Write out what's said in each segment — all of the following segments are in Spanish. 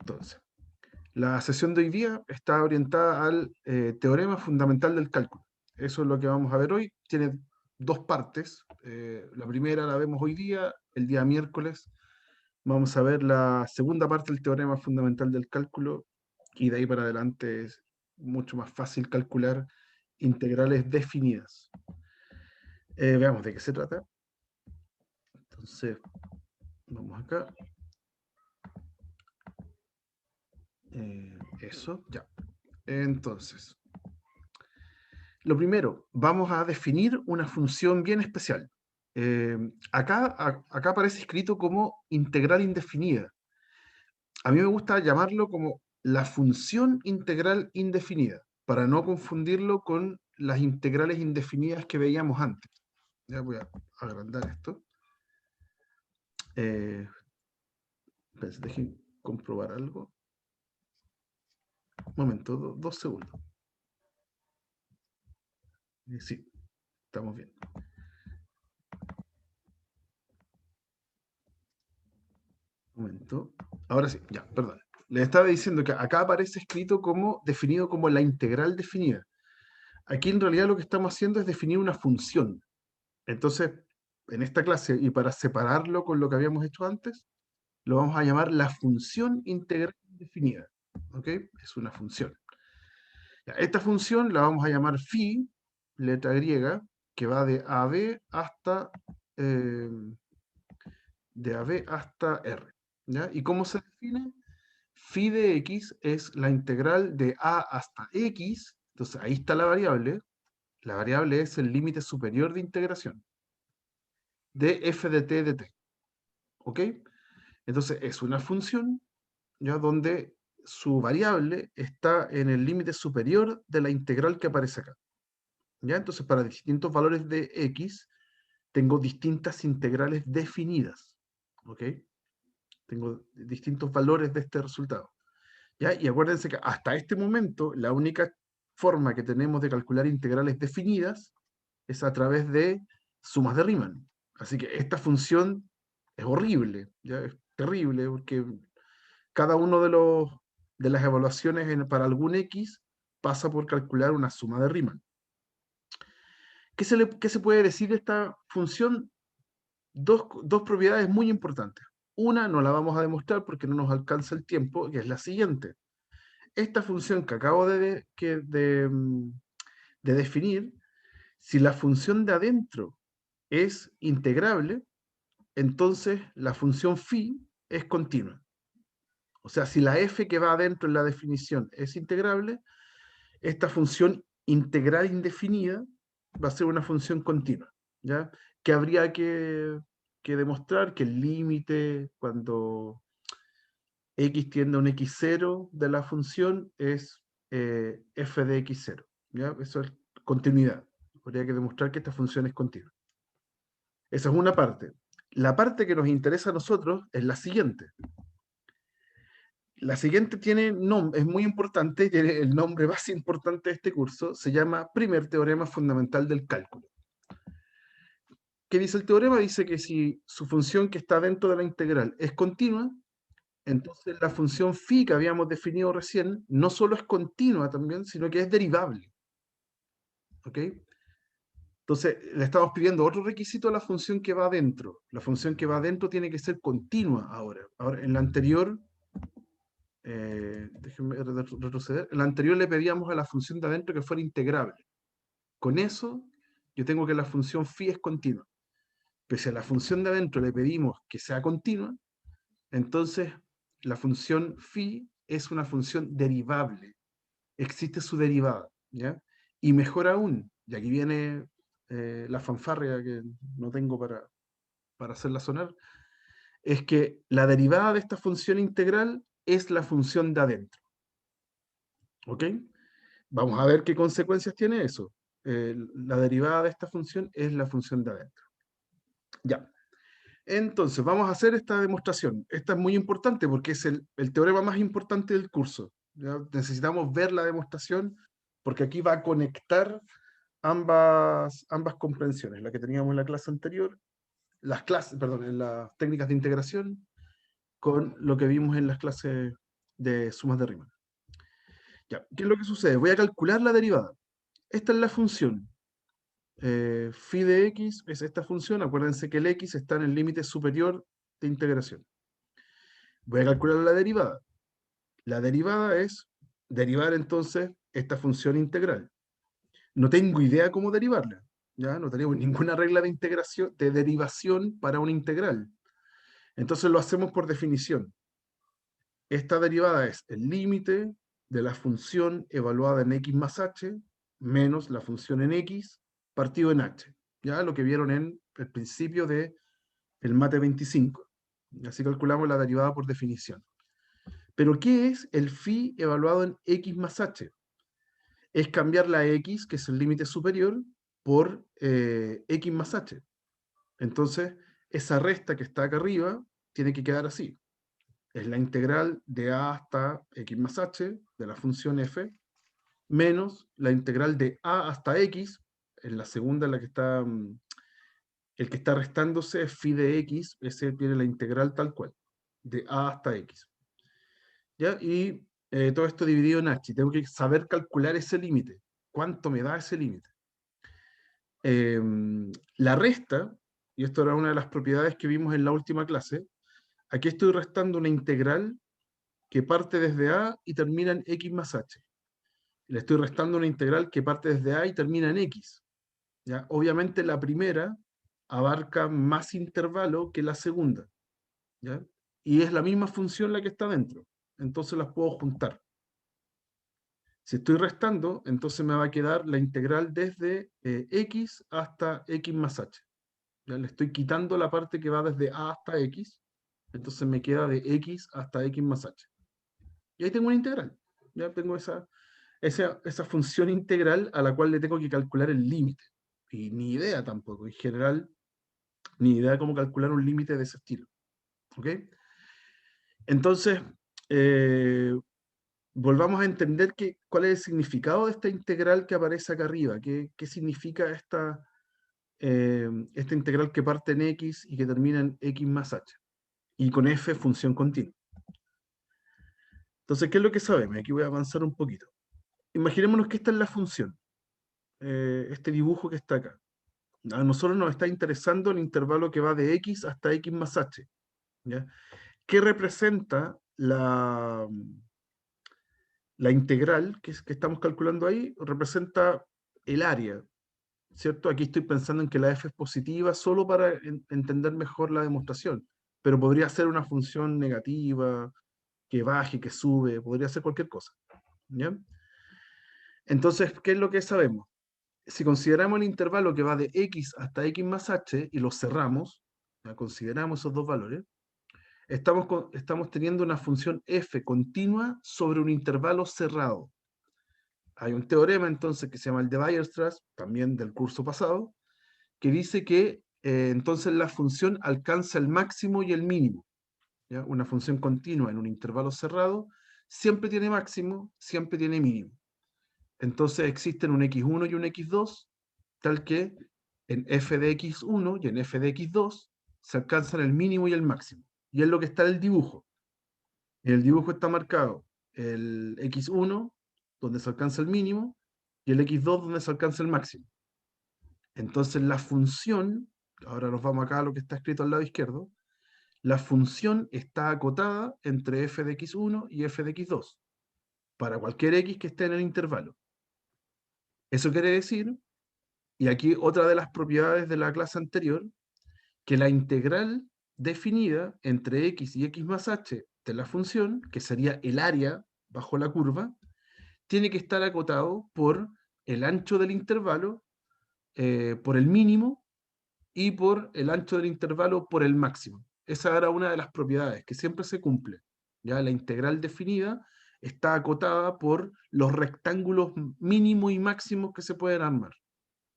Entonces, la sesión de hoy día está orientada al teorema fundamental del cálculo. Eso es lo que vamos a ver hoy. Tiene dos partes. La primera la vemos hoy día, el día miércoles. Vamos a ver la segunda parte del teorema fundamental del cálculo y de ahí para adelante es mucho más fácil calcular integrales definidas. Veamos de qué se trata. Entonces, vamos acá. Eso, ya. Entonces, lo primero, vamos a definir una función bien especial. Acá aparece escrito como integral indefinida. A mí me gusta llamarlo como la función integral indefinida, para no confundirlo con las integrales indefinidas que veíamos antes. Ya voy a agrandar esto. Dejen comprobar algo. Un momento, 2 segundos. Sí, estamos bien. Un momento. Ahora sí, ya, perdón. Les estaba diciendo que acá aparece escrito como definido como la integral definida. Aquí en realidad lo que estamos haciendo es definir una función. Entonces, en esta clase, y para separarlo con lo que habíamos hecho antes, lo vamos a llamar la función integral definida. ¿Ok? Es una función. Ya, esta función la vamos a llamar phi, letra griega, que va de AB hasta, eh, R. ¿Ya? ¿Y cómo se define? Phi de x es la integral de a hasta x, entonces ahí está la variable es el límite superior de integración, de f de t de t, ¿ok? Entonces es una función, ya donde su variable está en el límite superior de la integral que aparece acá, ¿ya? Entonces para distintos valores de x, tengo distintas integrales definidas, ¿ok? Tengo distintos valores de este resultado. ¿Ya? Y acuérdense que hasta este momento la única forma que tenemos de calcular integrales definidas es a través de sumas de Riemann. Así que esta función es horrible, ¿ya? Es terrible porque cada uno de las evaluaciones para algún x pasa por calcular una suma de Riemann. ¿Qué se puede decir de esta función? Dos propiedades muy importantes. Una no la vamos a demostrar porque no nos alcanza el tiempo, que es la siguiente. Esta función que acabo de definir, si la función de adentro es integrable, entonces la función phi es continua. O sea, si la f que va adentro en la definición es integrable, esta función integral indefinida va a ser una función continua, ¿ya? Que habría que demostrar que el límite cuando x tiende a un x0 de la función es f de x0, ¿ya? Eso es continuidad. Habría que demostrar que esta función es continua. Esa es una parte. La parte que nos interesa a nosotros es la siguiente. La siguiente es muy importante, tiene el nombre más importante de este curso, se llama Primer Teorema Fundamental del Cálculo. ¿Qué dice el teorema? Dice que si su función que está dentro de la integral es continua, entonces la función phi que habíamos definido recién no solo es continua también, sino que es derivable. ¿Ok? Entonces le estamos pidiendo otro requisito a la función que va adentro. La función que va adentro tiene que ser continua ahora. Ahora, en la anterior, déjenme retroceder, en la anterior le pedíamos a la función de adentro que fuera integrable. Con eso, yo tengo que la función phi es continua. Pero si a la función de adentro le pedimos que sea continua, entonces la función phi es una función derivable. Existe su derivada, ¿ya? Y mejor aún, y aquí viene la fanfarria que no tengo para hacerla sonar, es que la derivada de esta función integral es la función de adentro. ¿Ok? Vamos a ver qué consecuencias tiene eso. La derivada de esta función es la función de adentro. Ya. Entonces, vamos a hacer esta demostración. Esta es muy importante porque es el teorema más importante del curso. ¿Ya? Necesitamos ver la demostración porque aquí va a conectar ambas comprensiones, la que teníamos en la clase anterior, en las técnicas de integración, con lo que vimos en las clases de sumas de Riemann. Ya, ¿qué es lo que sucede? Voy a calcular la derivada. Esta es la función. Phi de x es esta función. Acuérdense que el x está en el límite superior de integración. Voy a calcular la derivada. La derivada es derivar entonces esta función integral. No tengo idea cómo derivarla. ¿Ya? No tenemos ninguna regla de integración, de derivación para una integral. Entonces lo hacemos por definición. Esta derivada es el límite de la función evaluada en x más h menos la función en x partido en h. Ya lo que vieron en el principio de el mate 25. Así calculamos la derivada por definición. Pero ¿qué es el phi evaluado en x más h? Es cambiar la x, que es el límite superior, por x más h. Entonces, esa resta que está acá arriba tiene que quedar así. Es la integral de a hasta x más h de la función f, menos la integral de a hasta x, en la segunda en la que está, el que está restándose es phi de x, ese tiene la integral tal cual, de a hasta x. ¿Ya? Y todo esto dividido en h. Tengo que saber calcular ese límite. ¿Cuánto me da ese límite? La resta, y esto era una de las propiedades que vimos en la última clase, aquí estoy restando una integral que parte desde a y termina en x más h. Le estoy restando una integral que parte desde a y termina en x. ¿Ya? Obviamente la primera abarca más intervalo que la segunda. ¿Ya? Y es la misma función la que está dentro. Entonces las puedo juntar. Si estoy restando, entonces me va a quedar la integral desde x hasta x más h. ¿Ya? Le estoy quitando la parte que va desde a hasta x, entonces me queda de x hasta x más h. Y ahí tengo una integral. Ya tengo esa función integral a la cual le tengo que calcular el límite. Y ni idea tampoco, en general, ni idea cómo calcular un límite de ese estilo. ¿Ok? Entonces, volvamos a entender cuál es el significado de esta integral que aparece acá arriba. ¿Qué significa esta integral que parte en x y que termina en x más h? Y con f función continua. Entonces, ¿qué es lo que sabemos? Aquí voy a avanzar un poquito. Imaginémonos que esta es la función, este dibujo que está acá. A nosotros nos está interesando el intervalo que va de x hasta x más h. ¿Ya? ¿Qué representa la integral que estamos calculando ahí? Representa el área, ¿cierto? Aquí estoy pensando en que la f es positiva solo para entender mejor la demostración, pero podría ser una función negativa, que baje, que sube, podría ser cualquier cosa. ¿Ya? Entonces, ¿qué es lo que sabemos? Si consideramos el intervalo que va de x hasta x más h y lo cerramos, ¿ya? Consideramos esos dos valores, estamos teniendo una función f continua sobre un intervalo cerrado. Hay un teorema entonces que se llama el de Weierstrass, también del curso pasado, que dice que entonces la función alcanza el máximo y el mínimo. ¿Ya? Una función continua en un intervalo cerrado siempre tiene máximo, siempre tiene mínimo. Entonces existen un x1 y un x2, tal que en f de x1 y en f de x2 se alcanzan el mínimo y el máximo. Y es lo que está en el dibujo. En el dibujo está marcado el x1, donde se alcanza el mínimo, y el x2, donde se alcanza el máximo. Entonces la función, ahora nos vamos acá a lo que está escrito al lado izquierdo, la función está acotada entre f de x1 y f de x2, para cualquier x que esté en el intervalo. Eso quiere decir, y aquí otra de las propiedades de la clase anterior, que la integral definida entre x y x más h de la función, que sería el área bajo la curva, tiene que estar acotado por el ancho del intervalo, por el mínimo, y por el ancho del intervalo por el máximo. Esa era una de las propiedades que siempre se cumple. ¿Ya? La integral definida está acotada por los rectángulos mínimo y máximos que se pueden armar.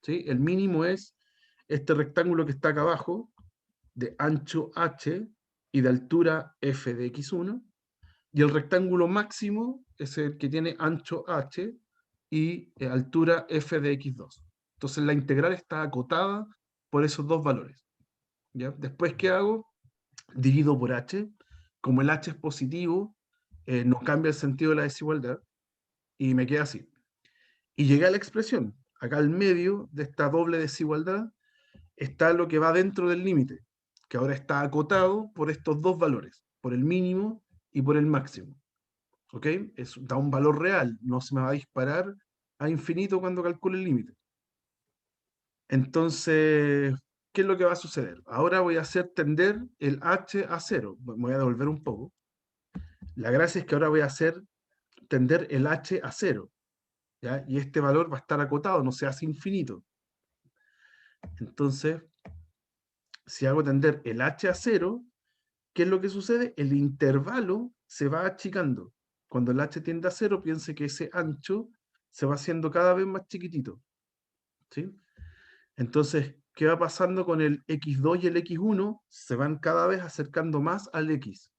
¿Sí? El mínimo es este rectángulo que está acá abajo, de ancho h y de altura f de x1, y el rectángulo máximo es el que tiene ancho h y altura f de x2. Entonces la integral está acotada por esos dos valores. ¿Ya? Después, ¿qué hago? Divido por h. Como el h es positivo, no cambia el sentido de la desigualdad, y me queda así. Y llegué a la expresión. Acá al medio de esta doble desigualdad está lo que va dentro del límite, que ahora está acotado por estos dos valores, por el mínimo y por el máximo. ¿Ok? Da un valor real, no se me va a disparar a infinito cuando calcule el límite. Entonces, ¿qué es lo que va a suceder? Ahora voy a hacer tender el h a 0. Me voy a devolver un poco. La gracia es que ahora voy a hacer tender el h a 0. ¿Ya? Y este valor va a estar acotado, no se hace infinito. Entonces, si hago tender el h a 0, ¿qué es lo que sucede? El intervalo se va achicando. Cuando el h tiende a 0, piense que ese ancho se va haciendo cada vez más chiquitito. ¿Sí? Entonces, ¿qué va pasando con el x2 y el x1? Se van cada vez acercando más al x.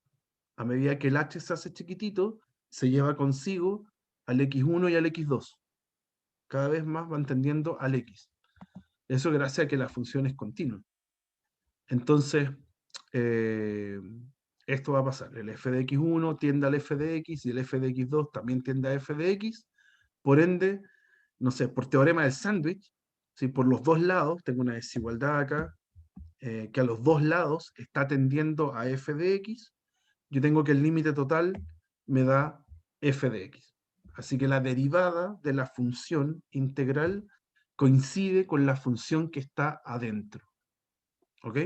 A medida que el h se hace chiquitito, se lleva consigo al x1 y al x2. Cada vez más van tendiendo al x. Eso gracias a que la función es continua. Entonces, eh, esto va a pasar. El f de x1 tiende al f de x y el f de x2 también tiende a f de x. Por ende, no sé, por teorema del sándwich, si por los dos lados tengo una desigualdad acá, que a los dos lados está tendiendo a f de x, yo tengo que el límite total me da f de x. Así que la derivada de la función integral coincide con la función que está adentro. ¿Ok?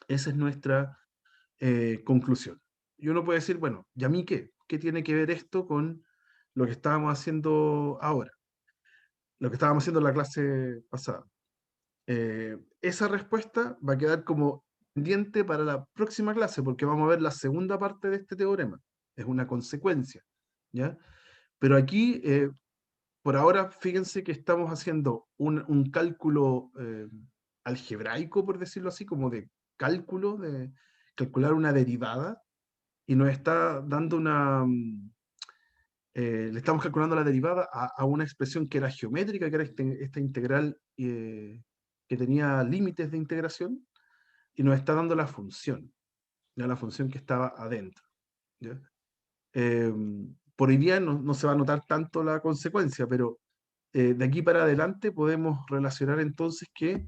Esa es nuestra conclusión. Y uno puede decir, bueno, ¿y a mí qué? ¿Qué tiene que ver esto con lo que estábamos haciendo ahora? Lo que estábamos haciendo en la clase pasada. Esa respuesta va a quedar como pendiente para la próxima clase, porque vamos a ver la segunda parte de este teorema. Es una consecuencia, ¿ya? Pero aquí, por ahora, fíjense que estamos haciendo un cálculo algebraico, por decirlo así, como de cálculo, de calcular una derivada, y nos está dando le estamos calculando la derivada a una expresión que era geométrica, que era esta integral que tenía límites de integración, y nos está dando la función, ¿ya? La función que estaba adentro. ¿Ya? Eh, por hoy día no se va a notar tanto la consecuencia, pero de aquí para adelante podemos relacionar entonces que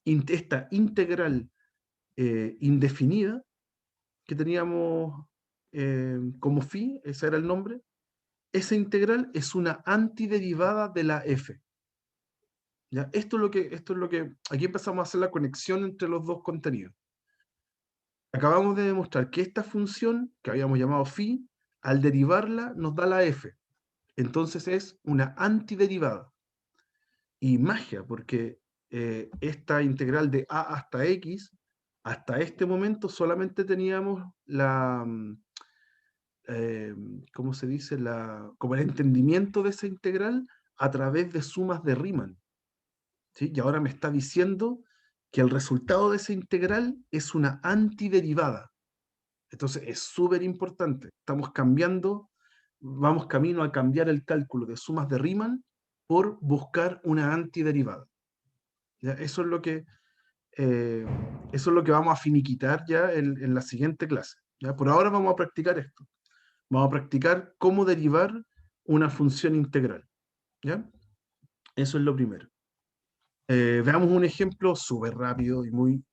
esta integral indefinida que teníamos como phi, ese era el nombre, esa integral es una antiderivada de la f. ¿Ya? Esto es lo que, aquí empezamos a hacer la conexión entre los dos contenidos. Acabamos de demostrar que esta función, que habíamos llamado phi, al derivarla nos da la f. Entonces es una antiderivada. Y magia, porque esta integral de a hasta x, hasta este momento solamente teníamos eh, ¿cómo se dice? Como el entendimiento de esa integral a través de sumas de Riemann. ¿Sí? Y ahora me está diciendo que el resultado de esa integral es una antiderivada. Entonces es súper importante. Estamos cambiando, vamos camino a cambiar el cálculo de sumas de Riemann por buscar una antiderivada. ¿Ya? Eso es lo que vamos a finiquitar ya en la siguiente clase. ¿Ya? Por ahora vamos a practicar esto. Vamos a practicar cómo derivar una función integral. ¿Ya? Eso es lo primero. Veamos un ejemplo súper rápido y muy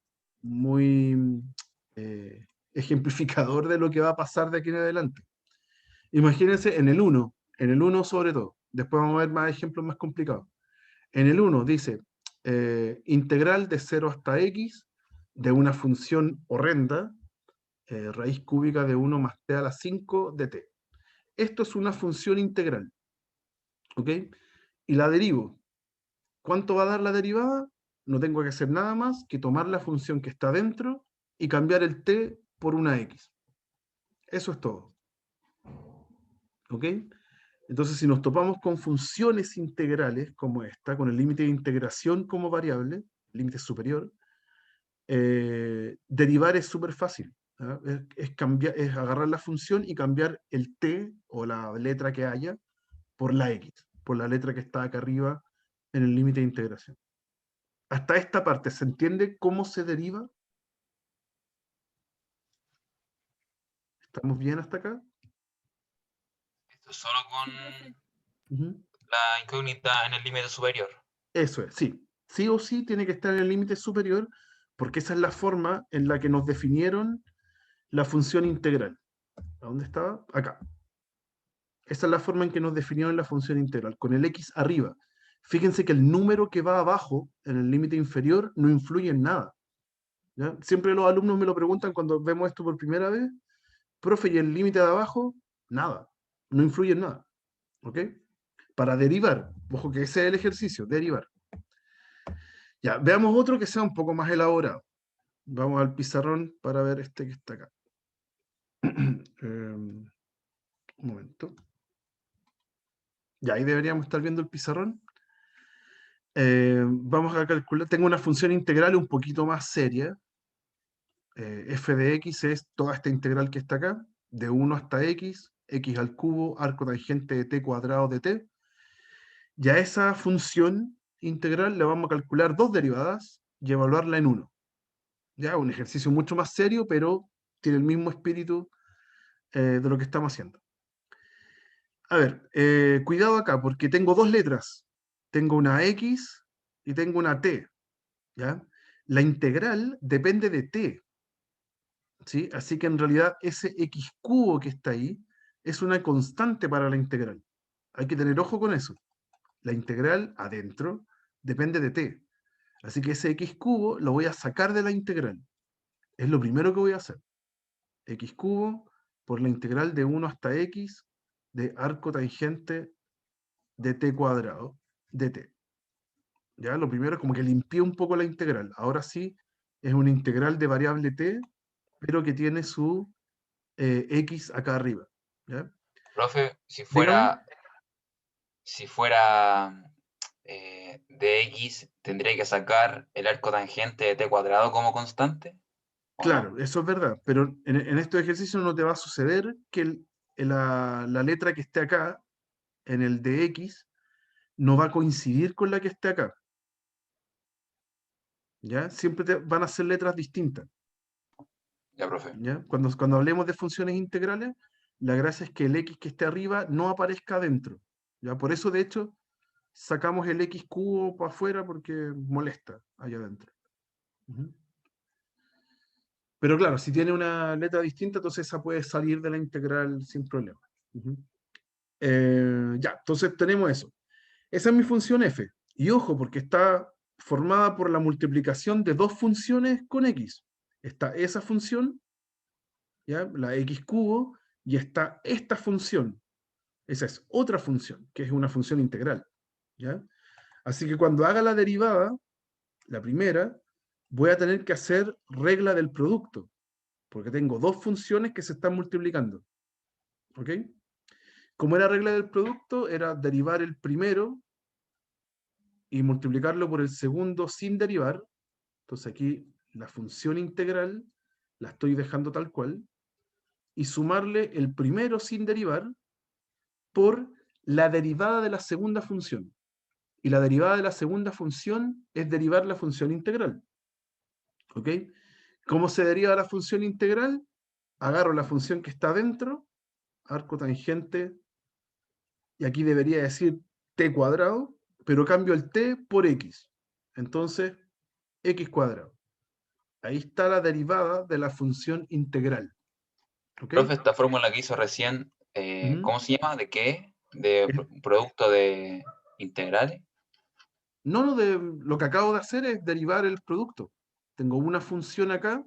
ejemplificador de lo que va a pasar de aquí en adelante. Imagínense en el uno sobre todo. Después vamos a ver más ejemplos más complicados. En el 1 dice integral de 0 hasta x de una función horrenda, raíz cúbica de 1 más t a la 5 de t. Esto es una función integral. ¿Ok? Y la derivo. ¿Cuánto va a dar la derivada? No tengo que hacer nada más que tomar la función que está dentro y cambiar el t por una x. Eso es todo. ¿Ok? Entonces, si nos topamos con funciones integrales como esta, con el límite de integración como variable, límite superior, derivar es súper fácil. ¿Ah? Es agarrar la función y cambiar el t o la letra que haya por la x, por la letra que está acá arriba en el límite de integración. Hasta esta parte, ¿se entiende cómo se deriva? ¿Estamos bien hasta acá? Esto es solo con Ujú. la incógnita en el límite superior. Eso es, sí. Sí o sí tiene que estar en el límite superior, porque esa es la forma en la que nos definieron la función integral. ¿A dónde estaba? Acá. Esa es la forma en que nos definieron la función integral, con el x arriba. Fíjense que el número que va abajo, en el límite inferior, no influye en nada. ¿Ya? Siempre los alumnos me lo preguntan cuando vemos esto por primera vez. Profe, ¿y el límite de abajo? Nada. No influye en nada. ¿Ok? Para derivar, ojo que ese es el ejercicio, derivar. Ya, veamos otro que sea un poco más elaborado. Vamos al pizarrón para ver este que está acá. Un momento. Ya, ahí deberíamos estar viendo el pizarrón. Vamos a calcular, tengo una función integral un poquito más seria. F de x es toda esta integral que está acá, de 1 hasta x al cubo, arco tangente de t cuadrado de t. Ya esa función integral le vamos a calcular dos derivadas y evaluarla en 1. Ya, un ejercicio mucho más serio, pero tiene el mismo espíritu de lo que estamos haciendo. A ver, cuidado acá, porque tengo dos letras. Tengo una x y tengo una t. ¿Ya? La integral depende de t. ¿Sí? Así que en realidad ese x cubo que está ahí es una constante para la integral. Hay que tener ojo con eso. La integral adentro depende de t. Así que ese x cubo lo voy a sacar de la integral. Es lo primero que voy a hacer. X cubo por la integral de 1 hasta x de arco tangente de t cuadrado de t. Ya, lo primero es como que limpié un poco la integral. Ahora sí, es una integral de variable t, pero que tiene su x acá arriba. ¿Ya? Profe, Dígame. si fuera de x, ¿tendría que sacar el arco tangente de t cuadrado como constante? ¿O no? Claro, eso es verdad, pero en estos ejercicios no te va a suceder que la letra que esté acá, en el de x, no va a coincidir con la que esté acá. ¿Ya? Siempre van a ser letras distintas. Ya, profe. ¿Ya? Cuando hablemos de funciones integrales, la gracia es que el x que esté arriba no aparezca adentro. ¿Ya? Por eso, de hecho, sacamos el x cubo para afuera porque molesta allá adentro. Ujú. Pero claro, si tiene una letra distinta, entonces esa puede salir de la integral sin problema. Ujú. Ya, entonces tenemos eso. Esa es mi función f. Y ojo, porque está formada por la multiplicación de dos funciones con x. Está esa función, ¿ya? La x cubo, y está esta función. Esa es otra función, que es una función integral. ¿Ya? Así que cuando haga la derivada, la primera, voy a tener que hacer regla del producto, porque tengo dos funciones que se están multiplicando. ¿Ok? Como era regla del producto, era derivar el primero y multiplicarlo por el segundo sin derivar. Entonces aquí la función integral la estoy dejando tal cual. Y sumarle el primero sin derivar por la derivada de la segunda función. Y la derivada de la segunda función es derivar la función integral. ¿Ok? ¿Cómo se deriva la función integral? Agarro la función que está dentro, arco tangente, y aquí debería decir t cuadrado, pero cambio el t por x. Entonces, x cuadrado. Ahí está la derivada de la función integral. ¿Ok? Profe, esta fórmula que hizo recién, Ujú. ¿cómo se llama? ¿De qué? ¿De Es- producto de integrales? No, no, lo que acabo de hacer es derivar el producto. Tengo una función acá,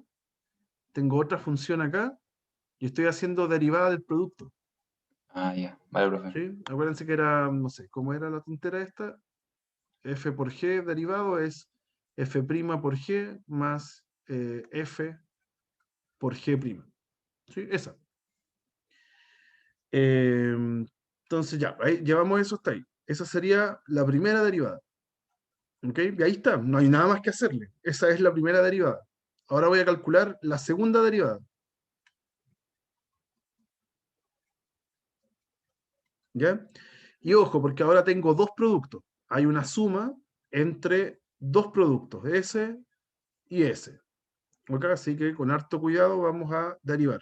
tengo otra función acá, y estoy haciendo derivada del producto. Ah, ya. Vale, profe. ¿Sí? Acuérdense que era, no sé, ¿cómo era la tontera esta? F por G derivado es F' por G más F por G'. ¿Sí? Esa. Entonces ya, ahí, llevamos eso hasta ahí. Esa sería la primera derivada. ¿Ok? Y ahí está, no hay nada más que hacerle. Esa es la primera derivada. Ahora voy a calcular la segunda derivada. ¿Ya? Y ojo, porque ahora tengo dos productos. Hay una suma entre dos productos, S y S. ¿Ok? Así que con harto cuidado vamos a derivar.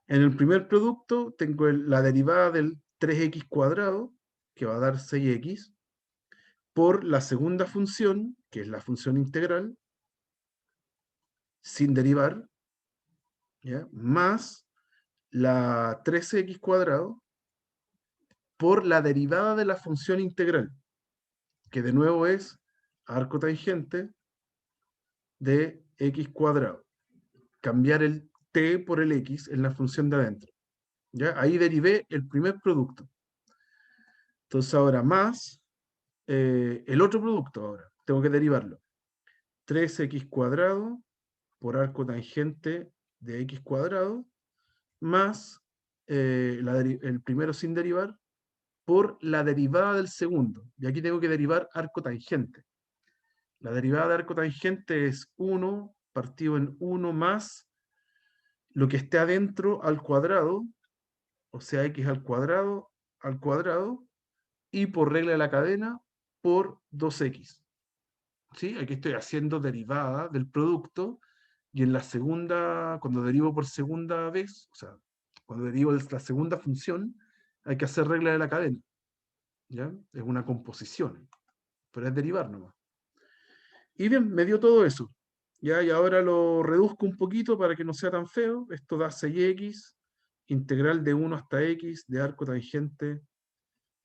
En el primer producto tengo la derivada del 3x cuadrado, que va a dar 6x, por la segunda función, que es la función integral, sin derivar, ¿ya? Más la 13x cuadrado por la derivada de la función integral, que de nuevo es arco tangente de x cuadrado. Cambiar el t por el x en la función de adentro. ¿Ya? Ahí derivé el primer producto. Entonces ahora más el otro producto ahora. Tengo que derivarlo. 3x cuadrado por arco tangente de x cuadrado más el primero sin derivar por la derivada del segundo. Y aquí tengo que derivar arco tangente. La derivada de arco tangente es 1 partido en 1 más lo que esté adentro al cuadrado, o sea, x al cuadrado, y por regla de la cadena, por 2x. ¿Sí? Aquí estoy haciendo derivada del producto, y en la segunda, cuando derivo por segunda vez, o sea, cuando derivo la segunda función, hay que hacer regla de la cadena. ¿Ya? Es una composición, pero es derivar nomás. Y bien, me dio todo eso. ¿Ya? Y ahora lo reduzco un poquito para que no sea tan feo. Esto da 6x, integral de 1 hasta x, de arco tangente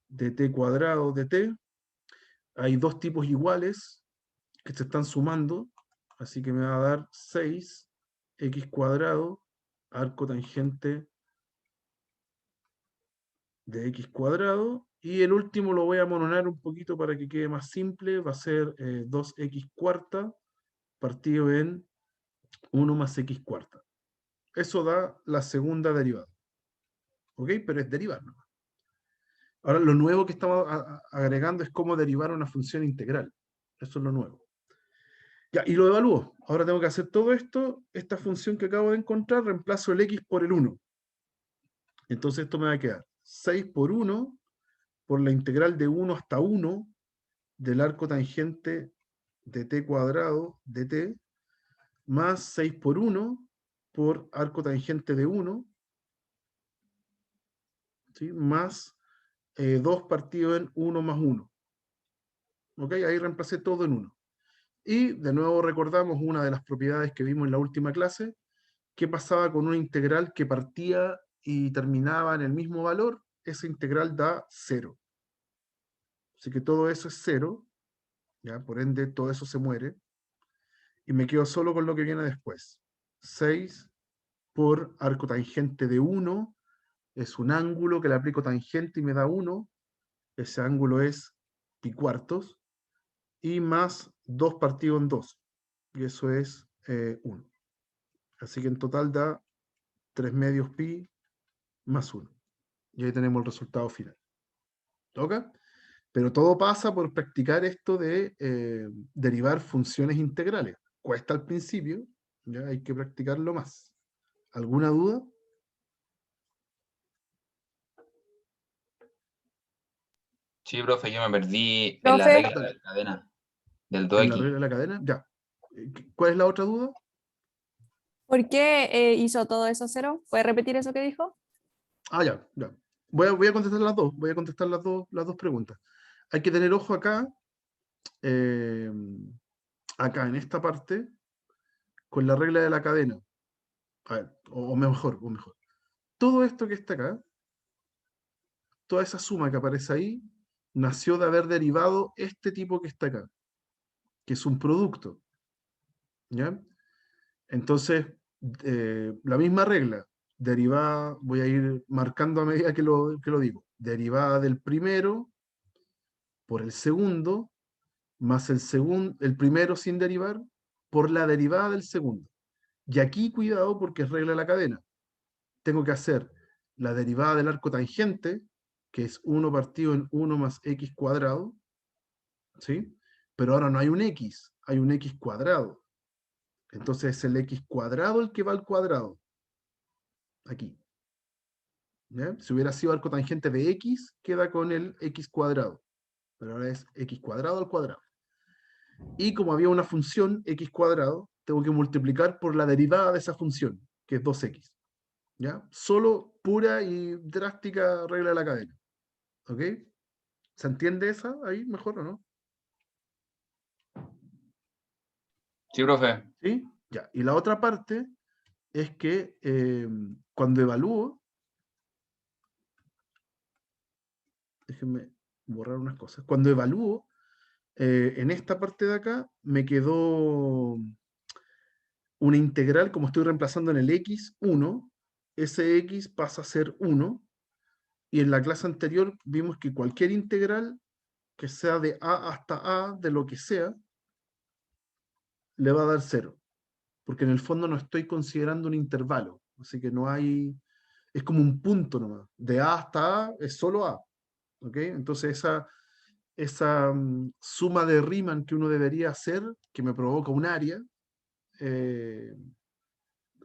de t cuadrado de t. Hay dos tipos iguales que se están sumando, así que me va a dar 6x cuadrado, arco tangente de x cuadrado, y el último lo voy a mononar un poquito para que quede más simple, va a ser 2x cuarta partido en 1 más x cuarta. Eso da la segunda derivada. ¿Ok? Pero es derivar, ¿no? Ahora, lo nuevo que estamos agregando es cómo derivar una función integral. Eso es lo nuevo. Ya, y lo evalúo. Ahora tengo que hacer todo esto. Esta función que acabo de encontrar, reemplazo el x por el 1. Entonces esto me va a quedar 6 por 1 por la integral de 1 hasta 1 del arco tangente de t cuadrado de t, más 6 por 1 por arco tangente de 1, ¿sí? Más 2 partido en 1 más 1. ¿Ok? Ahí reemplacé todo en 1. Y de nuevo recordamos una de las propiedades que vimos en la última clase. ¿Qué pasaba con una integral que partía y terminaba en el mismo valor? Esa integral da 0. Así que todo eso es 0. ¿Ya? Por ende, todo eso se muere. Y me quedo solo con lo que viene después. 6 por arco tangente de 1. Es un ángulo que le aplico tangente y me da 1. Ese ángulo es pi cuartos. Y más 2 partido en 2. Y eso es 1. Así que en total da 3 medios pi más 1. Y ahí tenemos el resultado final. ¿Ok? Pero todo pasa por practicar esto de derivar funciones integrales. Cuesta al principio, ya hay que practicarlo más. ¿Alguna duda? Sí, profe, yo me perdí en la Profe, regla de la cadena del ¿En la 2x. regla de la cadena? Ya. ¿Cuál es la otra duda? ¿por qué hizo todo eso cero? ¿Puede repetir eso que dijo? Ah, ya, ya. Voy a contestar las dos. Voy a contestar las dos preguntas. Hay que tener ojo acá, eh, acá en esta parte, con la regla de la cadena. A ver, o mejor. Todo esto que está acá, toda esa suma que aparece ahí, nació de haber derivado este tipo que está acá, que es un producto. ¿Ya? Entonces, la misma regla, derivada, voy a ir marcando a medida que lo digo, derivada del primero por el segundo, más el primero sin derivar, por la derivada del segundo. Y aquí, cuidado, porque es regla de la cadena. Tengo que hacer la derivada del arco tangente, que es 1 partido en 1 más x cuadrado, ¿sí? Pero ahora no hay un x, hay un x cuadrado. Entonces es el x cuadrado el que va al cuadrado. Aquí. ¿Ya? Si hubiera sido arco tangente de x, queda con el x cuadrado. Pero ahora es x cuadrado al cuadrado. Y como había una función x cuadrado, tengo que multiplicar por la derivada de esa función, que es 2x. ¿Ya? Solo pura y drástica regla de la cadena. ¿Ok? ¿Se entiende esa ahí mejor o no? Sí, profe. ¿Sí? Ya. Y la otra parte es que cuando evalúo, déjenme borrar unas cosas, cuando evalúo, en esta parte de acá me quedó una integral, como estoy reemplazando en el x, 1, ese x pasa a ser 1, y en la clase anterior vimos que cualquier integral que sea de a hasta a, de lo que sea, le va a dar 0, porque en el fondo no estoy considerando un intervalo, así que no hay, es como un punto nomás, de a hasta a es solo a, ¿ok? Entonces esa suma de Riemann que uno debería hacer, que me provoca un área, eh,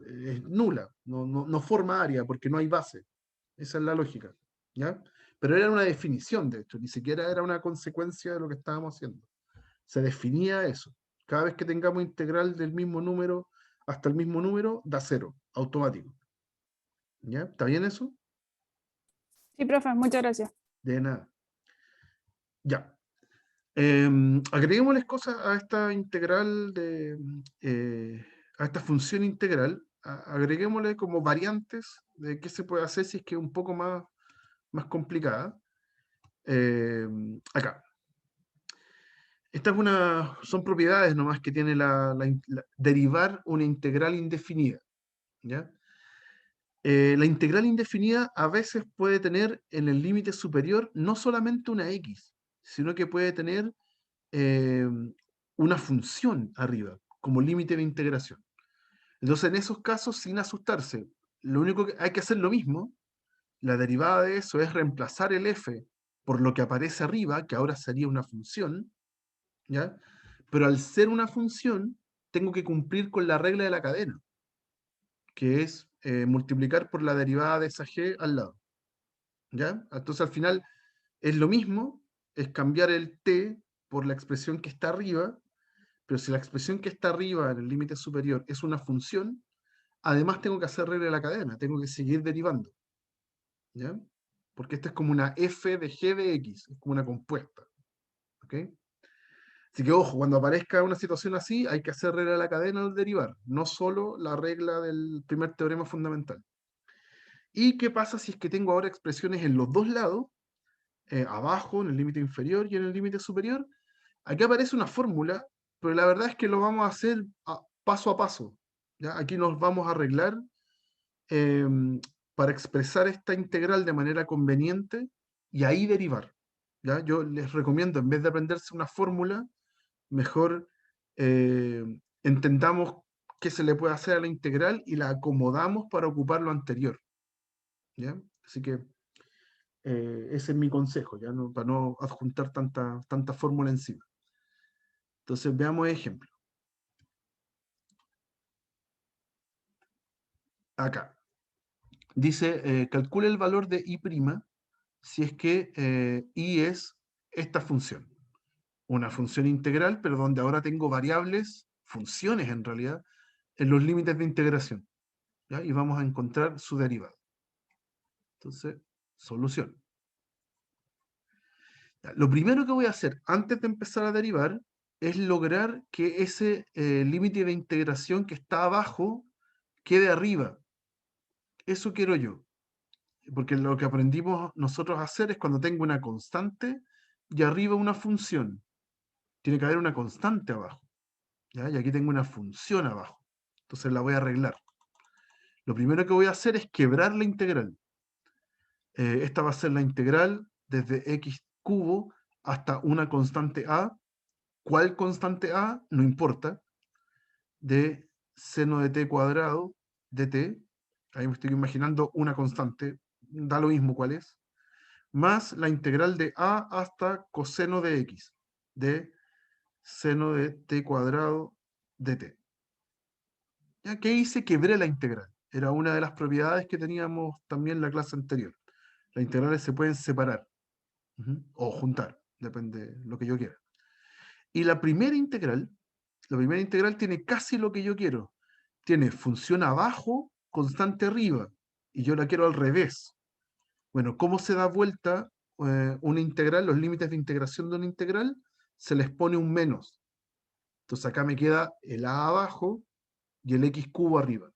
es nula, no forma área porque no hay base. Esa es la lógica, ¿ya? Pero era una definición, de hecho, ni siquiera era una consecuencia de lo que estábamos haciendo. Se definía eso. Cada vez que tengamos integral del mismo número hasta el mismo número, da 0, automático. ¿Ya? ¿Está bien eso? Sí, profe, muchas gracias. De nada. Ya. Agreguémosles cosas a esta integral a esta función integral. Agreguémosle como variantes de qué se puede hacer si es que es un poco más complicada. Acá. Estas son propiedades nomás que tiene derivar una integral indefinida. ¿Ya? La integral indefinida a veces puede tener en el límite superior no solamente una x, sino que puede tener eh, una función arriba, como límite de integración. Entonces, en esos casos, sin asustarse, lo único que hay que hacer lo mismo, la derivada de eso es reemplazar el f por lo que aparece arriba, que ahora sería una función, ¿ya? Pero al ser una función, tengo que cumplir con la regla de la cadena, que es multiplicar por la derivada de esa g al lado, ¿ya? Entonces, al final, es lo mismo, es cambiar el t por la expresión que está arriba, pero si la expresión que está arriba en el límite superior es una función, además tengo que hacer regla de la cadena, tengo que seguir derivando, ¿ya? Porque esta es como una f de g de x, es como una compuesta, ¿ok? Así que ojo, cuando aparezca una situación así, hay que hacer regla de la cadena al derivar, no solo la regla del primer teorema fundamental. ¿Y qué pasa si es que tengo ahora expresiones en los dos lados, abajo, en el límite inferior y en el límite superior? Aquí aparece una fórmula, pero la verdad es que lo vamos a hacer paso a paso. ¿Ya? Aquí nos vamos a arreglar para expresar esta integral de manera conveniente y ahí derivar. ¿Ya? Yo les recomiendo, en vez de aprenderse una fórmula, mejor eh, entendamos qué se le puede hacer a la integral y la acomodamos para ocupar lo anterior. ¿Ya? Así que ese es mi consejo, ¿ya? Para no adjuntar tanta fórmula encima. Entonces veamos ejemplo. Acá. Dice, calcule el valor de i' si es que i es esta función. Una función integral, pero donde ahora tengo variables, funciones en realidad, en los límites de integración. ¿Ya? Y vamos a encontrar su derivada. Entonces, solución. Ya, lo primero que voy a hacer antes de empezar a derivar es lograr que ese límite de integración que está abajo quede arriba. Eso quiero yo. Porque lo que aprendimos nosotros a hacer es cuando tengo una constante y arriba una función. Tiene que haber una constante abajo. ¿Ya? Y aquí tengo una función abajo. Entonces la voy a arreglar. Lo primero que voy a hacer es quebrar la integral. Esta va a ser la integral desde x cubo hasta una constante a. ¿Cuál constante a? No importa. De seno de t cuadrado de t. Ahí me estoy imaginando una constante. Da lo mismo cuál es. Más la integral de a hasta coseno de x, de seno de t cuadrado de t. ¿Ya? ¿Qué hice? Quebré la integral. Era una de las propiedades que teníamos también en la clase anterior. Las integrales se pueden separar o juntar, depende de lo que yo quiera. Y la primera integral tiene casi lo que yo quiero. Tiene función abajo, constante arriba. y yo la quiero al revés. Bueno, ¿cómo se da vuelta una integral? Los límites de integración de una integral se les pone un menos. Entonces acá me queda el a abajo y el x cubo arriba.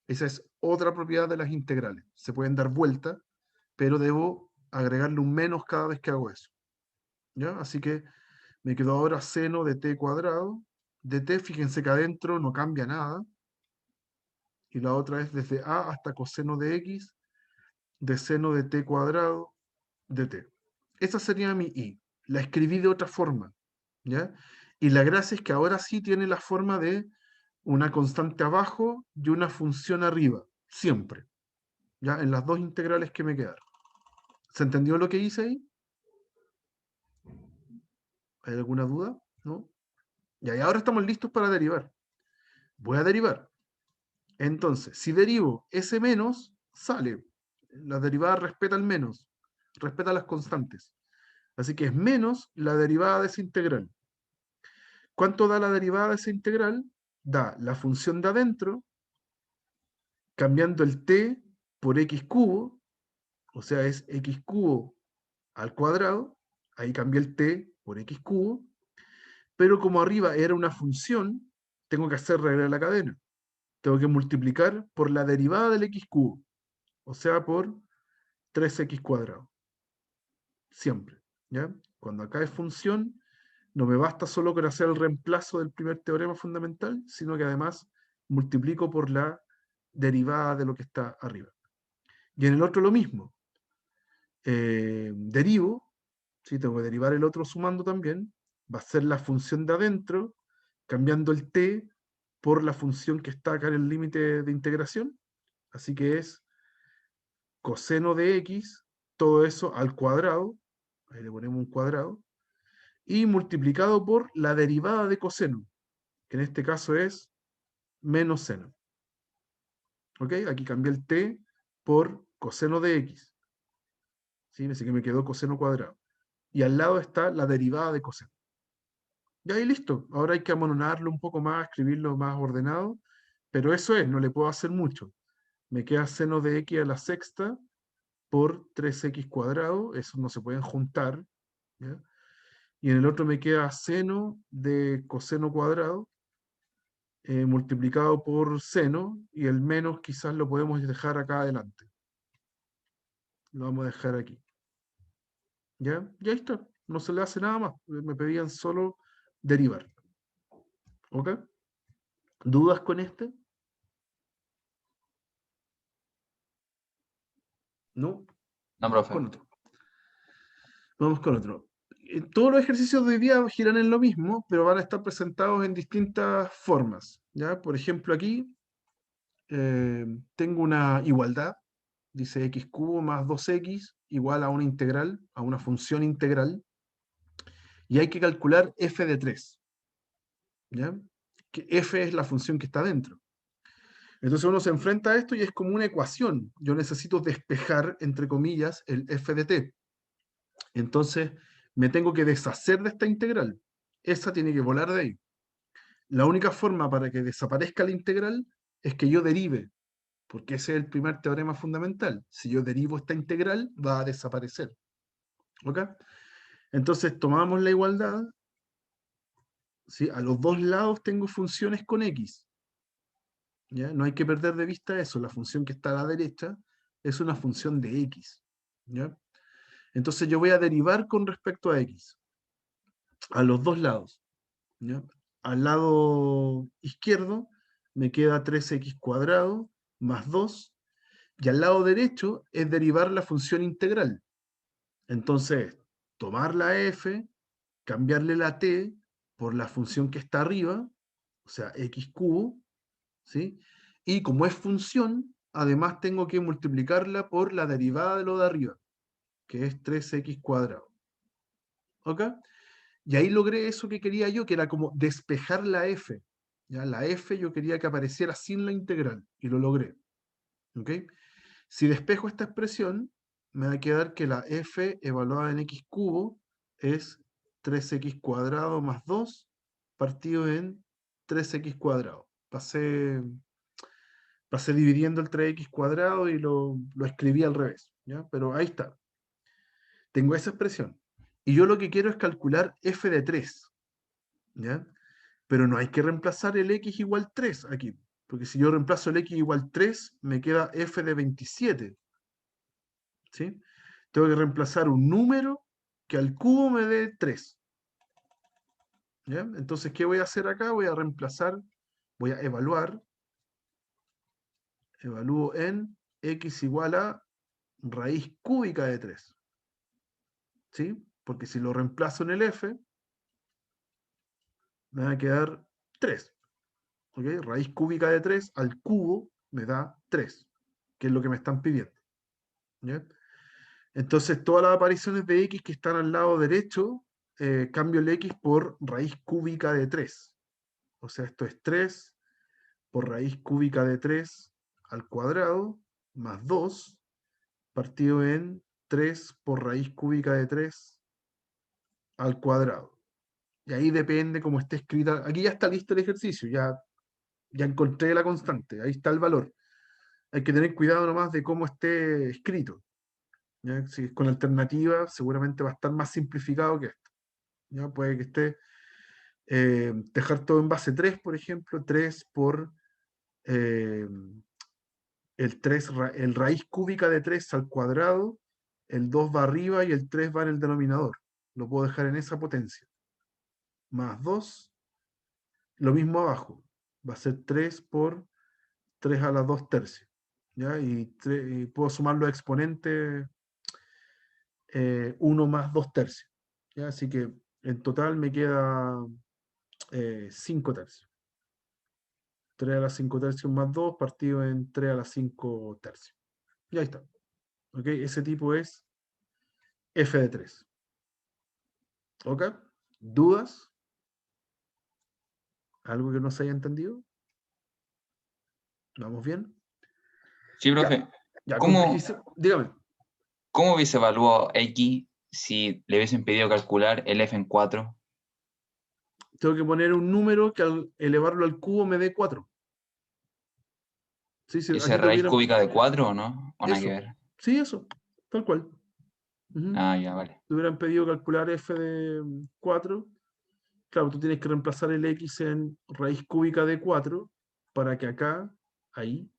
Esa es otra propiedad de las integrales. Se pueden dar vuelta, pero debo agregarle un menos cada vez que hago eso. ¿Ya? Así que me quedó ahora seno de t cuadrado. De t, fíjense que adentro no cambia nada. Y la otra es desde a hasta coseno de x, de seno de t cuadrado, de t. Esa sería mi i. La escribí de otra forma. ¿Ya? Y la gracia es que ahora sí tiene la forma de una constante abajo y una función arriba. Siempre. ¿Ya? En las dos integrales que me quedaron. ¿Se entendió lo que hice ahí? ¿Hay alguna duda? ¿No? Ya, y ahora estamos listos para derivar. Voy a derivar. Entonces, si derivo ese menos, sale. La derivada respeta el menos. Respeta las constantes. Así que es menos la derivada de esa integral. ¿Cuánto da la derivada de esa integral? Da la función de adentro, cambiando el t por x cubo, o sea, es x cubo al cuadrado, ahí cambié el t por x cubo, pero como arriba era una función, tengo que hacer regla de la cadena. Tengo que multiplicar por la derivada del x cubo, o sea, por 3x cuadrado. Siempre, ¿ya? Cuando acá es función, no me basta solo con hacer el reemplazo del primer teorema fundamental, sino que además multiplico por la derivada de lo que está arriba. Y en el otro lo mismo. Derivo, ¿sí? Tengo que derivar el otro sumando también, va a ser la función de adentro, cambiando el t por la función que está acá en el límite de integración. Así que es coseno de x, todo eso al cuadrado, ahí le ponemos un cuadrado, y multiplicado por la derivada de coseno, que en este caso es menos seno. ¿Ok? Aquí cambié el t por coseno de x. ¿Sí? Así que me quedó coseno cuadrado. Y al lado está la derivada de coseno. Ya ahí listo. Ahora hay que amononarlo un poco más, escribirlo más ordenado. Pero eso es, no le puedo hacer mucho. Me queda seno de x a la sexta por 3x cuadrado. Esos no se pueden juntar. ¿Ya? Y en el otro me queda seno de coseno cuadrado multiplicado por seno. Y el menos quizás lo podemos dejar acá adelante. Lo vamos a dejar aquí. ¿Ya? Ya está. No se le hace nada más. Me pedían solo derivar. ¿Ok? ¿Dudas con este? No. No, Vamos profe. con otro. Vamos con otro. Todos los ejercicios de hoy día giran en lo mismo, pero van a estar presentados en distintas formas. ¿Ya? Por ejemplo, aquí tengo una igualdad. Dice x cubo más 2x igual a una integral, a una función integral. Y hay que calcular f de 3. ¿Ya? Que f es la función que está dentro. Entonces uno se enfrenta a esto y es como una ecuación. Yo necesito despejar, entre comillas, el f de t. Entonces me tengo que deshacer de esta integral. Esa tiene que volar de ahí. La única forma para que desaparezca la integral es que yo derive, porque ese es el primer teorema fundamental. Si yo derivo esta integral, va a desaparecer. ¿Ok? Entonces tomamos la igualdad. ¿Sí? A los dos lados tengo funciones con x. ¿Ya? No hay que perder de vista eso. La función que está a la derecha es una función de x. ¿Ya? Entonces yo voy a derivar con respecto a x. A los dos lados. ¿Ya? Al lado izquierdo me queda 3x cuadrado más 2. Y al lado derecho es derivar la función integral. Entonces, tomar la f, cambiarle la t por la función que está arriba, o sea, x cubo, ¿sí? Y como es función, además tengo que multiplicarla por la derivada de lo de arriba, que es 3x cuadrado. ¿Ok? Y ahí logré eso que quería yo, que era como despejar la f. ¿Ya? La f yo quería que apareciera sin la integral, y lo logré. ¿Ok? Si despejo esta expresión, me va a quedar que la f evaluada en x cubo es 3x cuadrado más 2 partido en 3x cuadrado. Pasé dividiendo el 3x cuadrado y lo escribí al revés, ¿ya? Pero ahí está. Tengo esa expresión. Y yo lo que quiero es calcular f de 3, ¿ya? Pero no hay que reemplazar el x igual 3 aquí, porque si yo reemplazo el x igual 3, me queda f de 27, ¿sí? Tengo que reemplazar un número que al cubo me dé 3, ¿ya? Entonces, ¿qué voy a hacer acá? Voy a reemplazar, voy a evaluar, evalúo en x igual a raíz cúbica de 3, ¿sí? Porque si lo reemplazo en el f, me va a quedar 3, ¿ok? Raíz cúbica de 3 al cubo me da 3, que es lo que me están pidiendo, ¿ya? Entonces, todas las apariciones de x que están al lado derecho, cambio el x por raíz cúbica de 3. O sea, esto es 3 por raíz cúbica de 3 al cuadrado, más 2, partido en 3 por raíz cúbica de 3 al cuadrado. Y ahí depende cómo esté escrita. Aquí ya está listo el ejercicio, ya encontré la constante, ahí está el valor. Hay que tener cuidado nomás de cómo esté escrito, ¿ya? Si es con alternativa, seguramente va a estar más simplificado que esto, ¿ya? Puede que esté, dejar todo en base 3, por ejemplo, 3 por eh, el raíz cúbica de 3 al cuadrado, el 2 va arriba y el 3 va en el denominador. Lo puedo dejar en esa potencia. Más 2, lo mismo abajo. Va a ser 3 por 3 a la 2 tercios, ¿ya? Y puedo sumar los exponentes 1 más 2 tercios, ¿ya? Así que en total me queda 5 tercios. 3 a la 5 tercios más 2 partido en 3 a la 5 tercios. Y ahí está. ¿Ok? Ese tipo es f de 3. ¿Ok? ¿Dudas? ¿Algo que no se haya entendido? ¿Vamos bien? Sí, profe. Ya, ¿Cómo, dígame. ¿Cómo hubiese evaluado X si le hubiesen pedido calcular el f en 4? Tengo que poner un número que al elevarlo al cubo me dé 4. Sí, sí, ¿Esa aquí te raíz hubieran... cúbica de 4 o no? ¿O nada que Eso. ver? Sí, eso. Tal cual. Ujú. Ah, ya, vale. Te hubieran pedido calcular f de 4. Claro, tú tienes que reemplazar el x en raíz cúbica de 4 para que acá, ahí,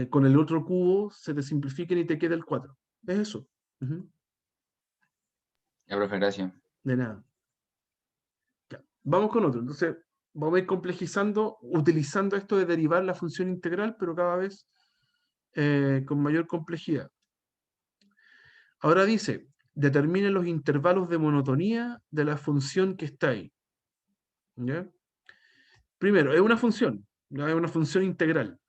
con el otro cubo se te simplifiquen y te quede el 4. Es eso. Ujú. Ya, profe, gracias. De nada. Ya. Vamos con otro. Entonces, vamos a ir complejizando, utilizando esto de derivar la función integral, pero cada vez con mayor complejidad. Ahora dice, determine los intervalos de monotonía de la función que está ahí. ¿Ya? Primero, es una función, ¿ya? Es una función integral.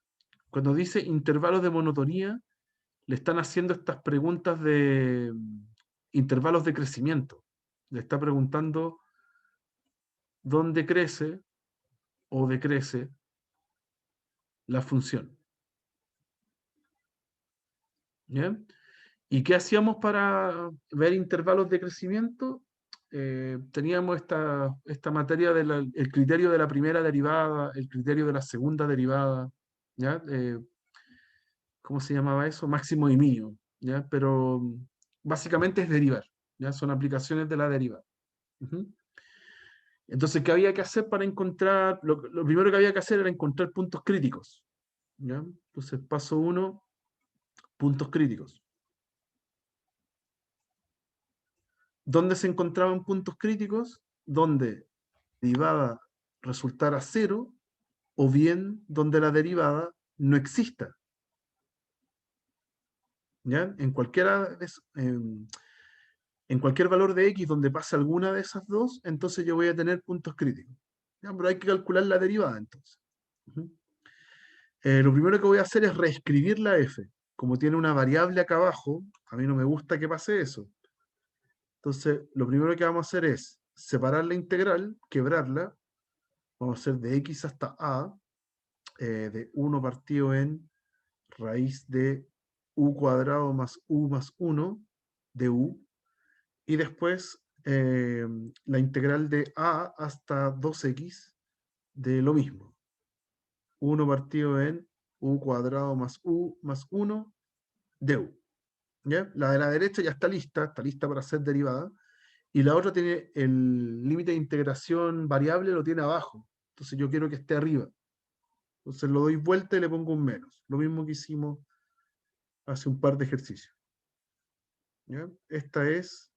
Cuando dice intervalos de monotonía, le están haciendo estas preguntas de intervalos de crecimiento. Le está preguntando dónde crece o decrece la función. ¿Ya? ¿Y qué hacíamos para ver intervalos de crecimiento? Teníamos esta materia del criterio de la primera derivada, el criterio de la segunda derivada, ¿ya? ¿Cómo se llamaba eso? Máximo y mínimo, ¿ya? Pero básicamente es derivar, ¿ya? Son aplicaciones de la derivada. Ujú. Entonces, ¿qué había que hacer para encontrar? Lo primero que había que hacer era encontrar puntos críticos, ¿ya? Entonces, paso 1, puntos críticos. ¿Dónde se encontraban puntos críticos? Donde la derivada resultara 0 o bien donde la derivada no exista. ¿Ya? En cualquier valor de x donde pase alguna de esas dos, entonces yo voy a tener puntos críticos. ¿Ya? Pero hay que calcular la derivada entonces. Lo primero que voy a hacer es reescribir la f. Como tiene una variable acá abajo, a mí no me gusta que pase eso. Entonces, lo primero que vamos a hacer es separar la integral, quebrarla. Vamos a hacer de x hasta a, de 1 partido en raíz de u cuadrado más u más 1 de u. Y después la integral de a hasta 2x de lo mismo. 1 partido en u cuadrado más u más 1 de u. ¿Ya? La de la derecha ya está lista para ser derivada, y la otra tiene el límite de integración variable, lo tiene abajo. Entonces yo quiero que esté arriba. Entonces lo doy vuelta y le pongo un menos. Lo mismo que hicimos hace un par de ejercicios. ¿Ya? Esta es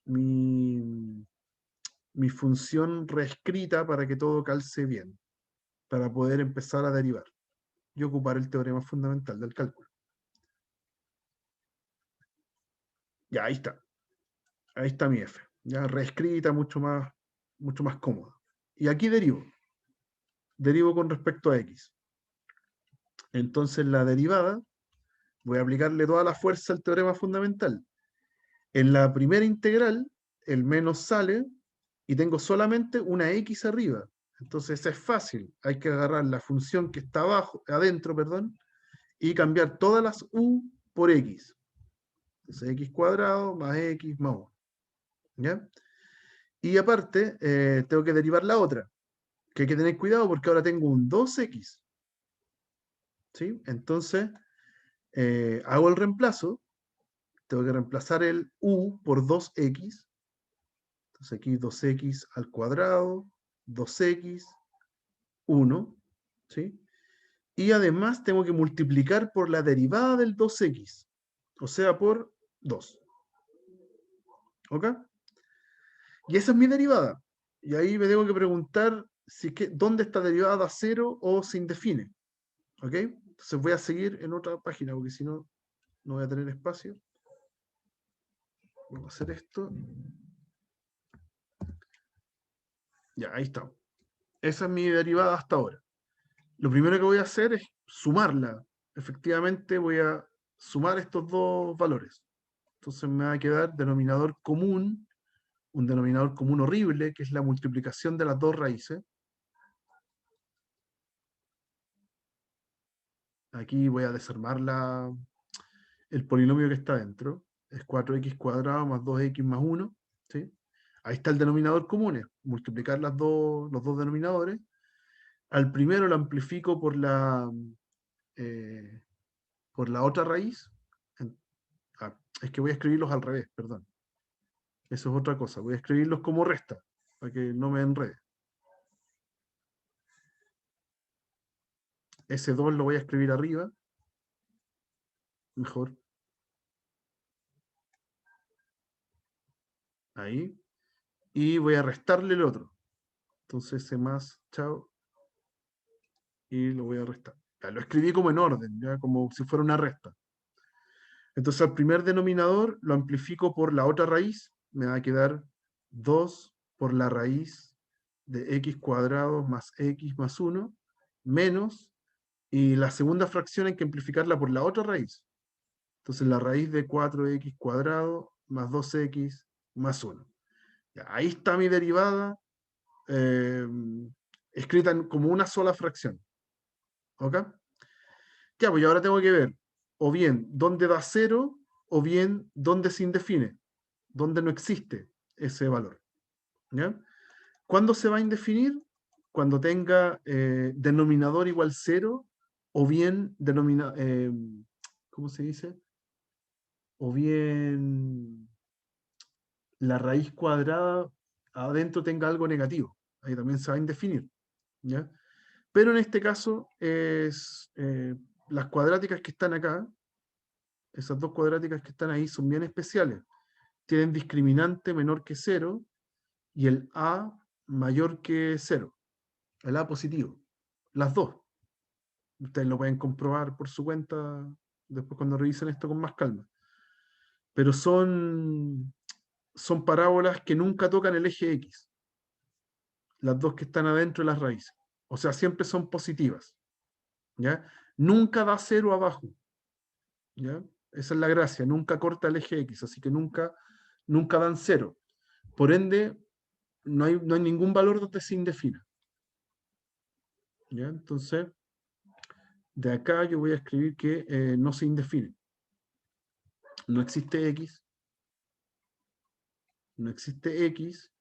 mi función reescrita para que todo calce bien, para poder empezar a derivar y ocupar el teorema fundamental del cálculo. Ya, ahí está. Ahí está mi f. Ya reescrita, mucho más cómoda. Y aquí derivo. Derivo con respecto a x. Entonces la derivada, voy a aplicarle toda la fuerza al teorema fundamental. En la primera integral, el menos sale y tengo solamente una x arriba. Entonces es fácil. Hay que agarrar la función que está adentro, y cambiar todas las u por x. Entonces x cuadrado más x más 1. ¿Ya? Y aparte, tengo que derivar la otra, que hay que tener cuidado porque ahora tengo un 2x. ¿Sí? Entonces, hago el reemplazo. Tengo que reemplazar el u por 2x. Entonces aquí 2x al cuadrado, 2x, 1. ¿Sí? Y además tengo que multiplicar por la derivada del 2x. O sea, por 2. ¿Ok? Y esa es mi derivada. Y ahí me tengo que preguntar dónde está derivada a 0 o se indefine. ¿Ok? Entonces voy a seguir en otra página porque si no, no voy a tener espacio. Vamos a hacer esto. Ya, ahí está. Esa es mi derivada hasta ahora. Lo primero que voy a hacer es sumarla. Efectivamente voy a sumar estos dos valores. Entonces me va a quedar denominador común, un denominador común horrible, que es la multiplicación de las dos raíces. Aquí voy a desarmar el polinomio que está dentro. Es 4x cuadrado más 2x más 1. ¿Sí? Ahí está el denominador común, multiplicar los dos denominadores. Al primero lo amplifico por la otra raíz. Es que voy a escribirlos al revés, perdón. Eso es otra cosa. Voy a escribirlos como resta, para que no me enrede. Ese 2 lo voy a escribir arriba. Mejor. Ahí. Y voy a restarle el otro. Entonces ese más, chao. Y lo voy a restar. Ya, lo escribí como en orden, ya como si fuera una resta. Entonces al primer denominador lo amplifico por la otra raíz. Me va a quedar 2 por la raíz de x cuadrado más x más 1 menos, y la segunda fracción hay que amplificarla por la otra raíz. Entonces la raíz de 4x cuadrado más 2x más 1. Ya, ahí está mi derivada escrita como una sola fracción. ¿Ok? Ya, pues ahora tengo que ver o bien dónde da 0 o bien dónde se indefine, dónde no existe ese valor. ¿Ya? ¿Cuándo se va a indefinir? Cuando tenga denominador igual 0 o bien ¿cómo se dice? O bien la raíz cuadrada adentro tenga algo negativo. Ahí también se va a indefinir. ¿Ya? Pero en este caso es las cuadráticas que están acá, esas dos cuadráticas que están ahí son bien especiales. Tienen discriminante menor que 0 y el a mayor que 0. El a positivo. Las dos. Ustedes lo pueden comprobar por su cuenta después cuando revisen esto con más calma. Pero son parábolas que nunca tocan el eje X. Las dos que están adentro de las raíces. O sea, siempre son positivas. ¿Ya? Nunca da 0 abajo. ¿Ya? Esa es la gracia, nunca corta el eje X, así que nunca dan 0. Por ende, no hay ningún valor donde se indefina. ¿Ya? Entonces, de acá yo voy a escribir que no se indefine. No existe X. No existe X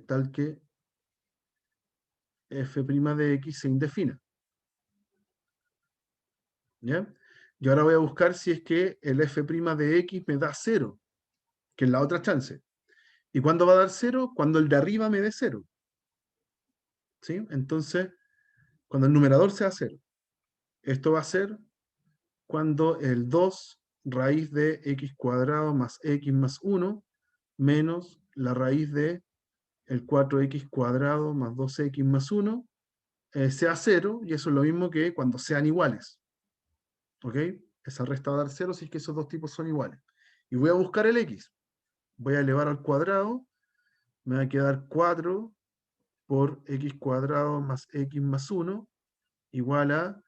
tal que f' de X se indefina. ¿Ya? Y ahora voy a buscar si es que el f' de x me da 0, que es la otra chance. ¿Y cuándo va a dar 0? Cuando el de arriba me dé 0. ¿Sí? Entonces, cuando el numerador sea 0. Esto va a ser cuando el 2 raíz de x cuadrado más x más 1 menos la raíz de el 4x cuadrado más 2x más 1 sea 0, y eso es lo mismo que cuando sean iguales. ¿Ok? Esa resta va a dar 0 si es que esos dos tipos son iguales. Y voy a buscar el x. Voy a elevar al cuadrado, me va a quedar 4 por x cuadrado más x más 1 igual a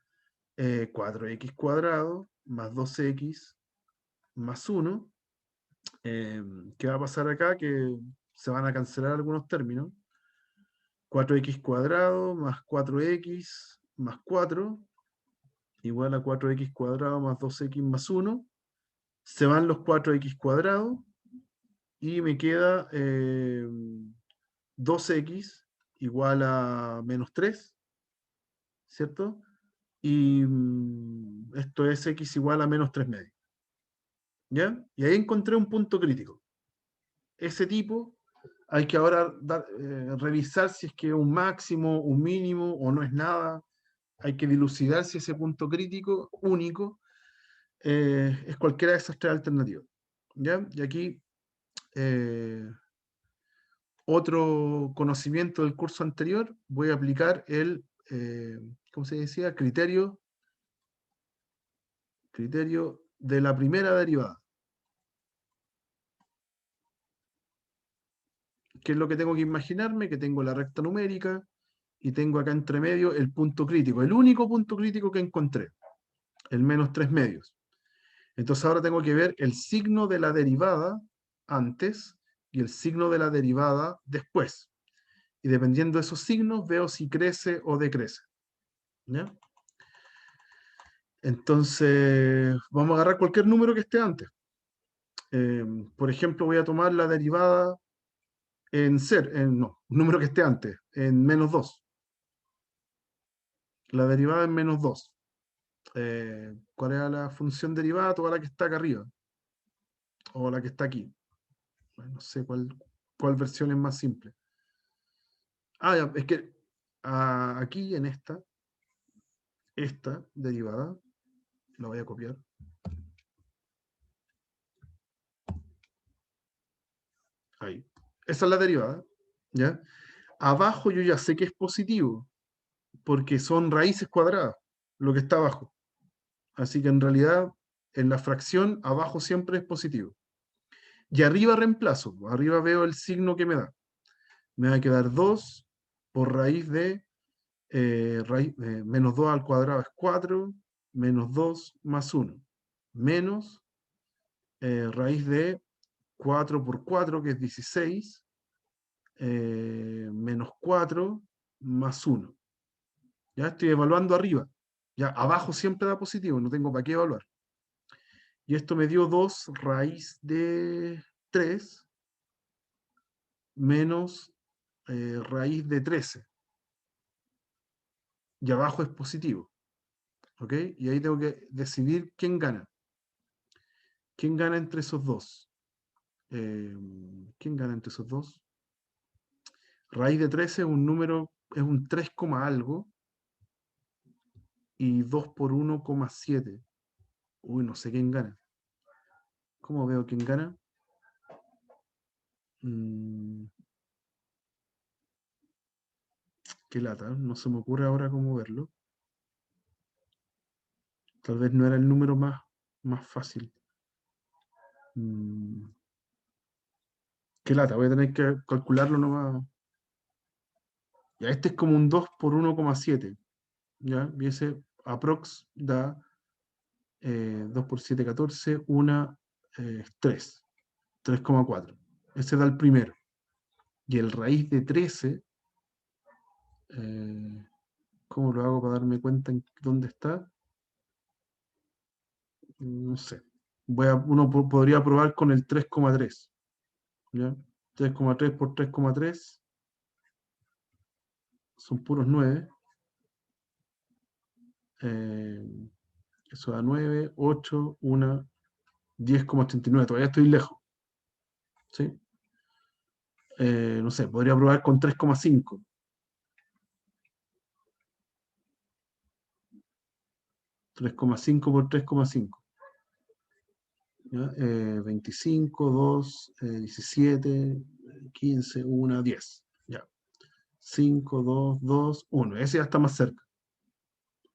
4x cuadrado más 2x más 1. ¿Qué va a pasar acá? Que se van a cancelar algunos términos. 4x cuadrado más 4x más 4 igual a 4x cuadrado más 2x más 1. Se van los 4x cuadrados y me queda 2x igual a menos 3, ¿cierto? Y esto es x igual a menos 3 medios. ¿Ya? Y ahí encontré un punto crítico. Ese tipo hay que ahora revisar si es que es un máximo, un mínimo o no es nada. Hay que dilucidar si ese punto crítico único es cualquiera de esas tres alternativas. ¿Ya? Y aquí otro conocimiento del curso anterior, voy a aplicar el, ¿cómo se decía? Criterio de la primera derivada. ¿Qué es lo que tengo que imaginarme? Que tengo la recta numérica y tengo acá entre medio el punto crítico, el único punto crítico que encontré, el menos 3 medios. Entonces ahora tengo que ver el signo de la derivada antes y el signo de la derivada después. Y dependiendo de esos signos, veo si crece o decrece. ¿Ya? Entonces, vamos a agarrar cualquier número que esté antes. Por ejemplo, voy a tomar la derivada en no, un número que esté antes, en menos 2. La derivada en menos 2. ¿Cuál era la función derivada? Toda la que está acá arriba. O la que está aquí. No sé cuál versión es más simple. Ya, es que aquí en esta derivada, la voy a copiar. Ahí. Esa es la derivada. ¿Ya? Abajo yo ya sé que es positivo, porque son raíces cuadradas, lo que está abajo. Así que en realidad, en la fracción, abajo siempre es positivo. Y arriba reemplazo. Arriba veo el signo que me da. Me va a quedar 2 por raíz de menos 2 al cuadrado es 4, menos 2 más 1. Menos raíz de 4 por 4, que es 16, menos 4 más 1. Ya estoy evaluando arriba. Ya abajo siempre da positivo, no tengo para qué evaluar. Y esto me dio 2 raíz de 3 menos raíz de 13. Y abajo es positivo. ¿Ok? Y ahí tengo que decidir quién gana. ¿Quién gana entre esos dos? ¿Quién gana entre esos dos? Raíz de 13 es un número, es un 3, algo. Y 2 por 1,7. Uy, no sé quién gana. ¿Cómo veo quién gana? Qué lata, no se me ocurre ahora cómo verlo. Tal vez no era el número más fácil. Qué lata, voy a tener que calcularlo nomás. Ya, este es como un 2 por 1,7. ¿Ya? Y ese aprox da 2 por 7, 14, 1, 3. 3,4. Ese da el primero. Y el raíz de 13, ¿cómo lo hago para darme cuenta en dónde está? No sé. Uno podría probar con el 3,3. ¿Ya? 3,3 por 3,3 son puros 9. Eso da 9, 8, 1, 10,89. Todavía estoy lejos. ¿Sí? No sé, podría probar con 3,5. 3,5 por 3,5. 25, 2, 17, 15, 1, 10. Ya. 5, 2, 2, 1. Ese ya está más cerca.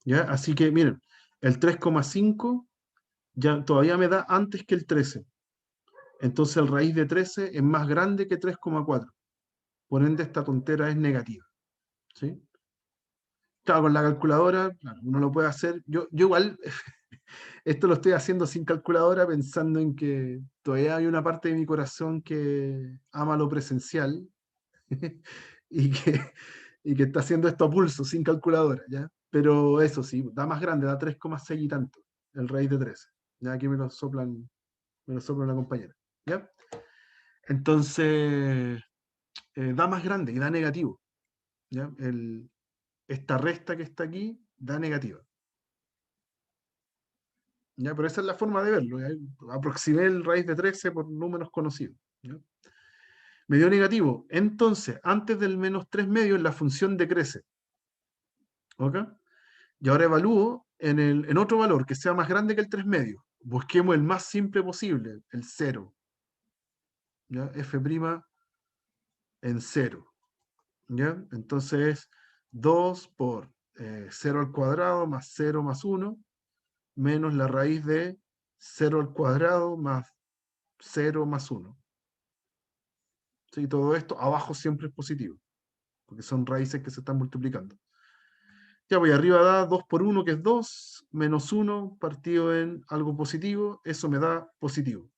¿Ya? Así que miren, el 3,5 ya todavía me da antes que el 13. Entonces el raíz de 13 es más grande que 3,4. Por ende, esta tontera es negativa. ¿Sí? Claro, con la calculadora, claro, uno lo puede hacer. Yo igual, esto lo estoy haciendo sin calculadora, pensando en que todavía hay una parte de mi corazón que ama lo presencial y que está haciendo esto a pulso, sin calculadora, ¿ya? Pero eso sí, da más grande, da 3,6 y tanto, el raíz de 13. Ya aquí me lo soplan la compañera, ¿ya? Entonces, da más grande y da negativo, ¿ya? Esta resta que está aquí da negativa. ¿Ya? Pero esa es la forma de verlo. ¿Ya? Aproximé el raíz de 13 por números conocidos. ¿Ya? Me dio negativo. Entonces, antes del menos 3 medios, la función decrece. ¿Ok? Y ahora evalúo en otro valor que sea más grande que el 3 medios. Busquemos el más simple posible, el 0. ¿Ya? F' en 0. ¿Ya? Entonces, 2 por 0 al cuadrado más 0 más 1 menos la raíz de 0 al cuadrado más 0 más 1. ¿Sí? Todo esto abajo siempre es positivo, porque son raíces que se están multiplicando. Ya voy arriba, da 2 por 1, que es 2, menos 1 partido en algo positivo, eso me da positivo.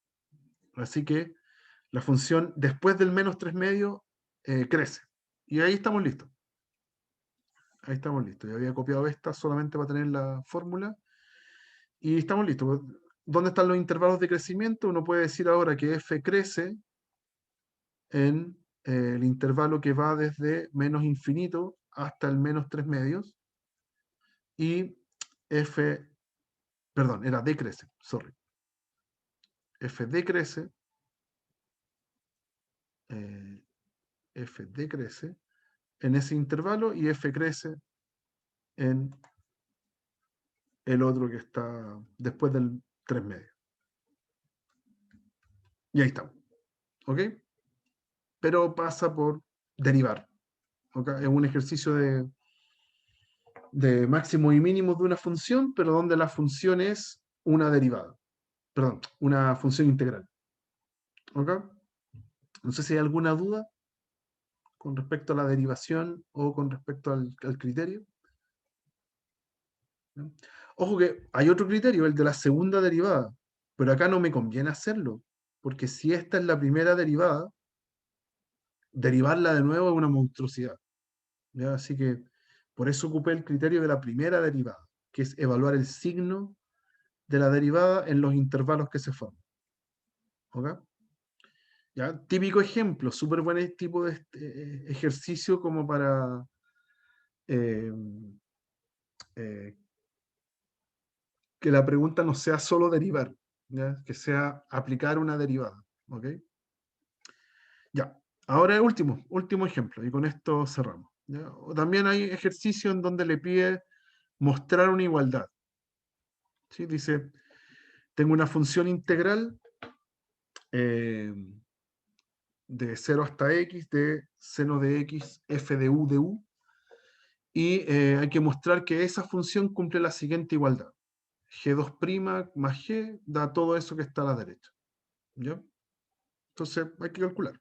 Así que la función después del menos 3 medios crece. Y ahí estamos listos. Ahí estamos listos. Ya había copiado esta solamente para tener la fórmula. Y estamos listos. ¿Dónde están los intervalos de crecimiento? Uno puede decir ahora que f crece en el intervalo que va desde menos infinito hasta el menos 3 medios. Y f, perdón, era decrece, sorry. F decrece, f decrece en ese intervalo y f crece en el otro que está después del 3 medios. Y ahí estamos. ¿Ok? Pero pasa por derivar. ¿Ok? Es un ejercicio de máximos y mínimos de una función, pero donde la función es una derivada. Perdón, una función integral. ¿Ok? No sé si hay alguna duda con respecto a la derivación o con respecto al criterio. ¿No? Ojo que hay otro criterio, el de la segunda derivada, pero acá no me conviene hacerlo, porque si esta es la primera derivada, derivarla de nuevo es una monstruosidad. ¿Ya? Así que por eso ocupé el criterio de la primera derivada, que es evaluar el signo de la derivada en los intervalos que se forman. ¿Ok? ¿Ya? Típico ejemplo, súper buen tipo de ejercicio como para eh, eh, que la pregunta no sea solo derivar, ¿ya? Que sea aplicar una derivada. ¿Ok? Ya, ahora el último ejemplo, y con esto cerramos. ¿Ya? También hay ejercicio en donde le pide mostrar una igualdad. ¿Sí? Dice, tengo una función integral de 0 hasta x de seno de x f de u, y hay que mostrar que esa función cumple la siguiente igualdad. G2' más G da todo eso que está a la derecha. ¿Ya? Entonces hay que calcular.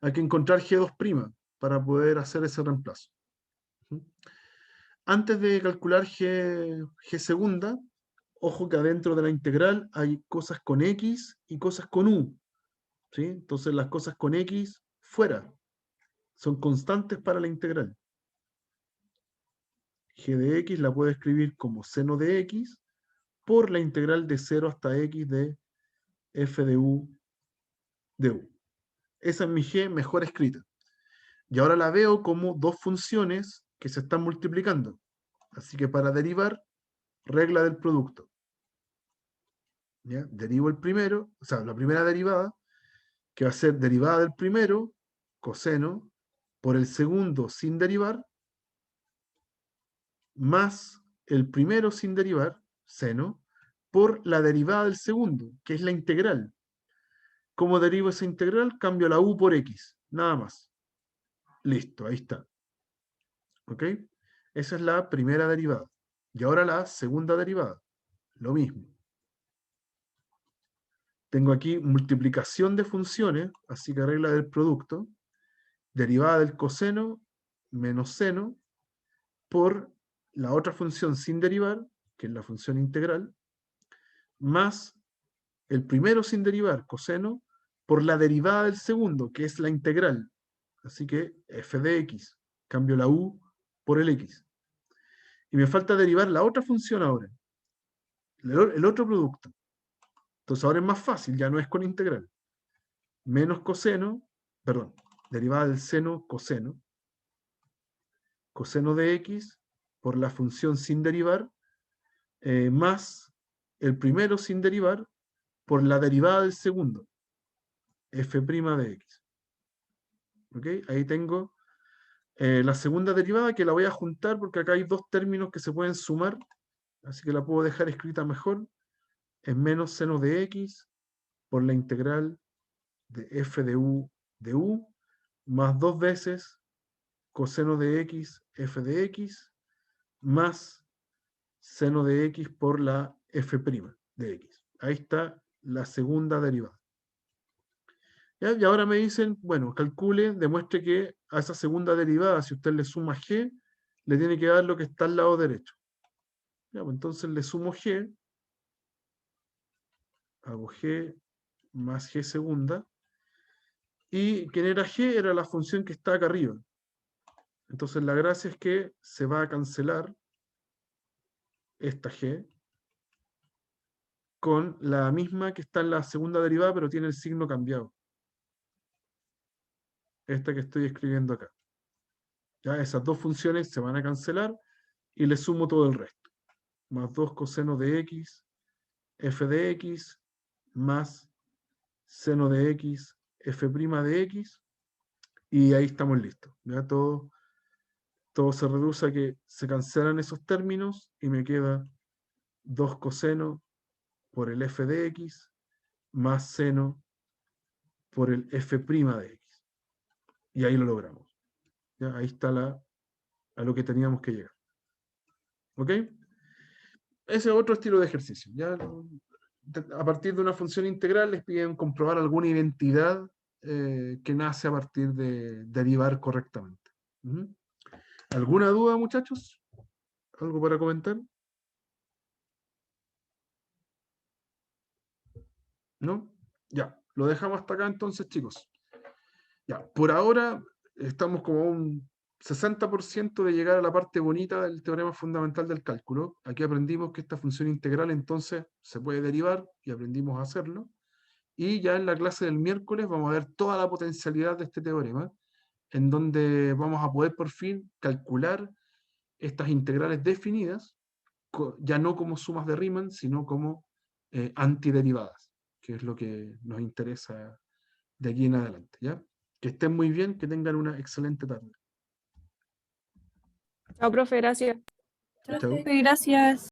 Hay que encontrar G2' para poder hacer ese reemplazo. Antes de calcular G segunda, ojo que adentro de la integral hay cosas con X y cosas con U. ¿Sí? Entonces las cosas con X fuera son constantes para la integral. G de X la puedo escribir como seno de X por la integral de 0 hasta X de f de U de U. Esa es mi G mejor escrita. Y ahora la veo como dos funciones que se están multiplicando. Así que para derivar, regla del producto. ¿Ya? Derivo el primero, o sea, la primera derivada, que va a ser derivada del primero, coseno, por el segundo sin derivar, más el primero sin derivar, seno, por la derivada del segundo, que es la integral. ¿Cómo derivo esa integral? Cambio la u por x, nada más. Listo, ahí está. ¿Ok? Esa es la primera derivada. Y ahora la segunda derivada. Lo mismo. Tengo aquí multiplicación de funciones, así que regla del producto, derivada del coseno menos seno, por la otra función sin derivar, que es la función integral, más el primero sin derivar, coseno, por la derivada del segundo, que es la integral. Así que f de x, cambio la u por el x. Y me falta derivar la otra función ahora, el otro producto. Entonces ahora es más fácil, ya no es con integral. Menos coseno, perdón, derivada del seno, coseno de x por la función sin derivar, más el primero sin derivar por la derivada del segundo, f' de x. ¿Ok? Ahí tengo la segunda derivada, que la voy a juntar porque acá hay dos términos que se pueden sumar, así que la puedo dejar escrita mejor. Es menos seno de x por la integral de f de u, más dos veces coseno de x, f de x, más seno de x por la f' de x. Ahí está la segunda derivada. ¿Ya? Y ahora me dicen, bueno, calcule, demuestre que a esa segunda derivada, si usted le suma g, le tiene que dar lo que está al lado derecho. Ya, pues entonces le sumo g, hago g más g segunda, y ¿quién era g? Era la función que está acá arriba. Entonces la gracia es que se va a cancelar esta g con la misma que está en la segunda derivada, pero tiene el signo cambiado. Esta que estoy escribiendo acá. Ya, esas dos funciones se van a cancelar y le sumo todo el resto. Más 2 coseno de x, f de x, más seno de x, f' de x, y ahí estamos listos. Ya todo se reduce a que se cancelan esos términos y me queda 2 coseno por el f de x más seno por el f' de x. Y ahí lo logramos. ¿Ya? Ahí está a lo que teníamos que llegar. ¿Ok? Ese es otro estilo de ejercicio. ¿Ya? A partir de una función integral les piden comprobar alguna identidad que nace a partir de derivar correctamente. ¿Alguna duda, muchachos? ¿Algo para comentar? ¿No? Ya, lo dejamos hasta acá entonces, chicos. Ya, por ahora estamos como a un 60% de llegar a la parte bonita del teorema fundamental del cálculo. Aquí aprendimos que esta función integral entonces se puede derivar y aprendimos a hacerlo. Y ya en la clase del miércoles vamos a ver toda la potencialidad de este teorema, en donde vamos a poder por fin calcular estas integrales definidas, ya no como sumas de Riemann, sino como antiderivadas, que es lo que nos interesa de aquí en adelante. ¿Ya? Que estén muy bien, que tengan una excelente tarde. Chao, profe, gracias. Chao. Gracias.